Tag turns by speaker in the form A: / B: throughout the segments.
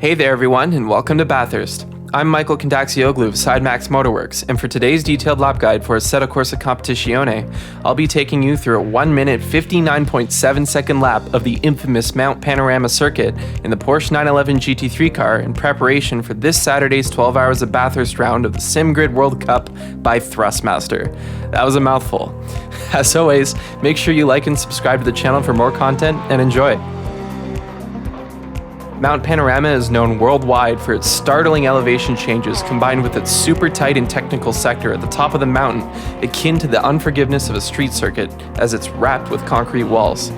A: Hey there everyone, and welcome to Bathurst. I'm Michael Kundakcioglu of SideMax Motorworks, and for today's detailed lap guide for Assetto Corsa Competizione, I'll be taking you through a 1 minute 59.7 second lap of the infamous Mount Panorama circuit in the Porsche 911 GT3 car in preparation for this Saturday's 12 Hours of Bathurst round of the SimGrid World Cup by Thrustmaster. That was a mouthful. As always, make sure you like and subscribe to the channel for more content, and enjoy. Mount Panorama is known worldwide for its startling elevation changes combined with its super tight and technical sector at the top of the mountain, akin to the unforgiveness of a street circuit, as it's wrapped with concrete walls.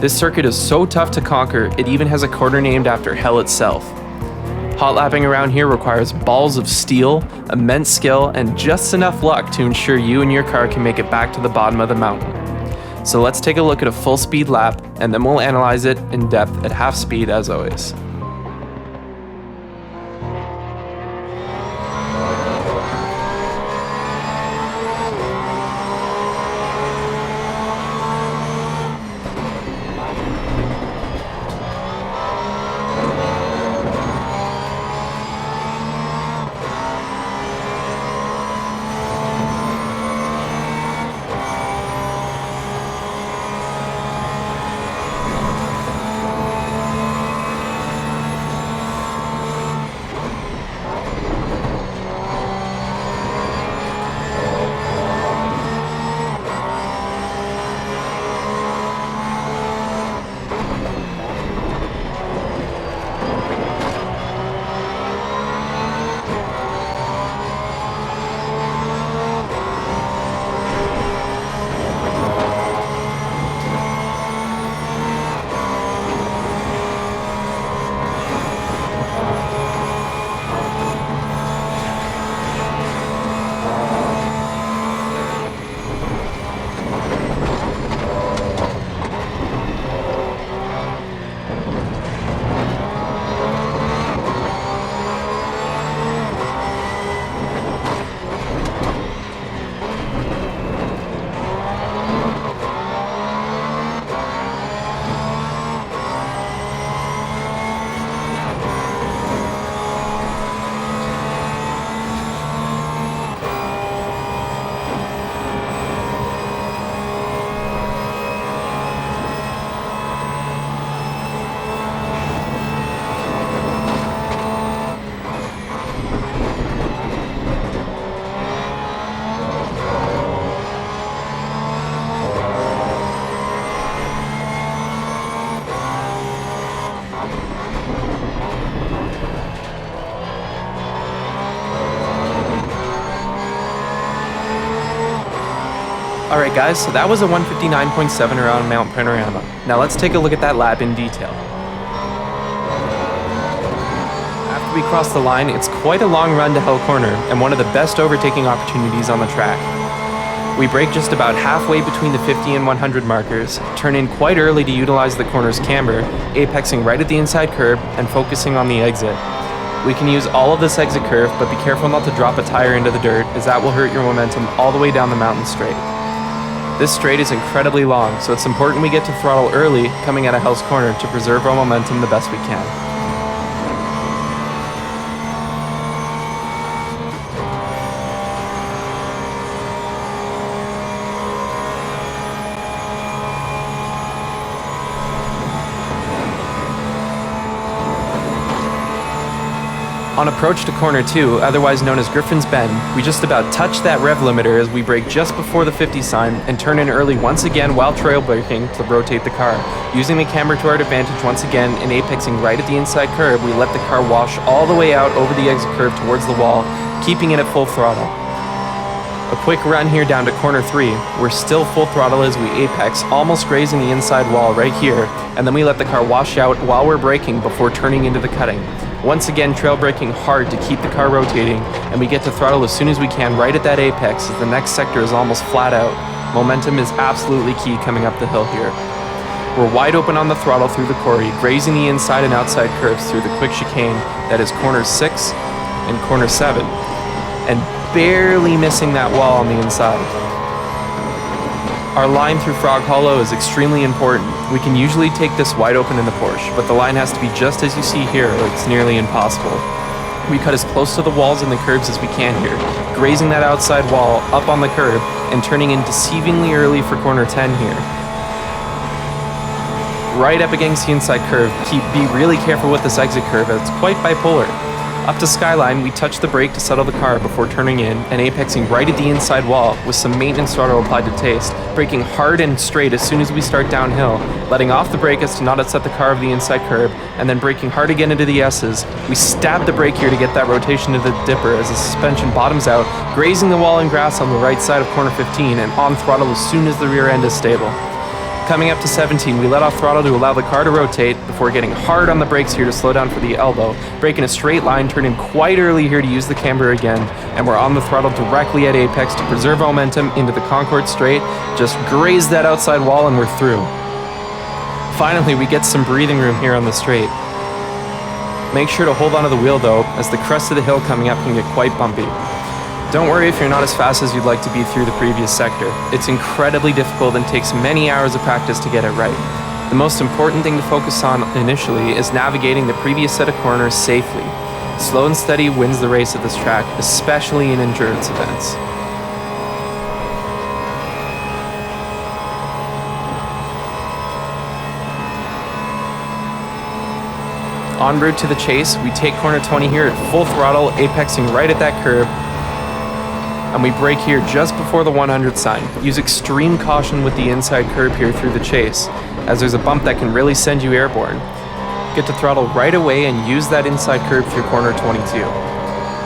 A: This circuit is so tough to conquer, it even has a corner named after hell itself. Hot lapping around here requires balls of steel, immense skill, and just enough luck to ensure you and your car can make it back to the bottom of the mountain. So let's take a look at a full speed lap, and then we'll analyze it in depth at half speed as always. Alright guys, so that was a 159.7 around Mount Panorama. Now let's take a look at that lap in detail. After we cross the line, it's quite a long run to Hell Corner, and one of the best overtaking opportunities on the track. We brake just about halfway between the 50 and 100 markers, turn in quite early to utilize the corner's camber, apexing right at the inside curb and focusing on the exit. We can use all of this exit curve, but be careful not to drop a tire into the dirt, as that will hurt your momentum all the way down the mountain straight. This straight is incredibly long, so it's important we get to throttle early coming out of Hell's Corner to preserve our momentum the best we can. On approach to corner 2, otherwise known as Griffin's Bend, we just about touch that rev limiter as we brake just before the 50 sign and turn in early once again while trail braking to rotate the car. Using the camber to our advantage once again and apexing right at the inside curb, we let the car wash all the way out over the exit curve towards the wall, keeping it at full throttle. A quick run here down to corner 3, we're still full throttle as we apex, almost grazing the inside wall right here, and then we let the car wash out while we're braking before turning into the cutting. Once again, trail braking hard to keep the car rotating, and we get to throttle as soon as we can right at that apex as the next sector is almost flat out. Momentum is absolutely key coming up the hill here. We're wide open on the throttle through the quarry, grazing the inside and outside curves through the quick chicane that is corner 6 and corner 7, and barely missing that wall on the inside. Our line through Frog Hollow is extremely important. We can usually take this wide open in the Porsche, but the line has to be just as you see here, or it's nearly impossible. We cut as close to the walls and the curbs as we can here, grazing that outside wall up on the curb and turning in deceivingly early for corner 10 here. Right up against the inside curve, be really careful with this exit curve as it's quite bipolar. Up to Skyline, we touch the brake to settle the car before turning in and apexing right at the inside wall with some maintenance throttle applied to taste, braking hard and straight as soon as we start downhill, letting off the brake as to not upset the car of the inside curb, and then braking hard again into the S's. We stab the brake here to get that rotation to the dipper as the suspension bottoms out, grazing the wall and grass on the right side of corner 15 and on throttle as soon as the rear end is stable. Coming up to 17, we let off throttle to allow the car to rotate before getting hard on the brakes here to slow down for the elbow, brake in a straight line, turn in quite early here to use the camber again, and we're on the throttle directly at apex to preserve momentum into the Concord straight, just graze that outside wall and we're through. Finally, we get some breathing room here on the straight. Make sure to hold onto the wheel though, as the crest of the hill coming up can get quite bumpy. Don't worry if you're not as fast as you'd like to be through the previous sector. It's incredibly difficult and takes many hours of practice to get it right. The most important thing to focus on initially is navigating the previous set of corners safely. Slow and steady wins the race at this track, especially in endurance events. En route to the chase, we take corner 20 here at full throttle, apexing right at that curb, and we brake here just before the 100 sign. Use extreme caution with the inside curb here through the chase, as there's a bump that can really send you airborne. Get to throttle right away and use that inside curb through corner 22.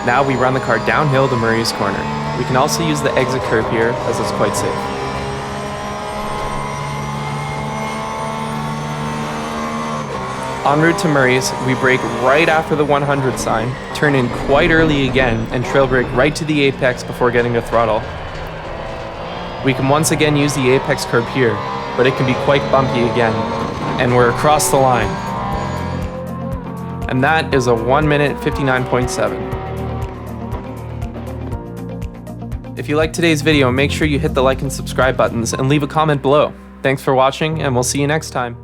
A: Now we run the car downhill to Murray's corner. We can also use the exit curb here, as it's quite safe. En route to Murray's, we brake right after the 100 sign, turn in quite early again, and trail brake right to the apex before getting to throttle. We can once again use the apex curb here, but it can be quite bumpy again, and we're across the line. And that is a 1 minute 59.7. If you liked today's video, make sure you hit the like and subscribe buttons and leave a comment below. Thanks for watching, and we'll see you next time.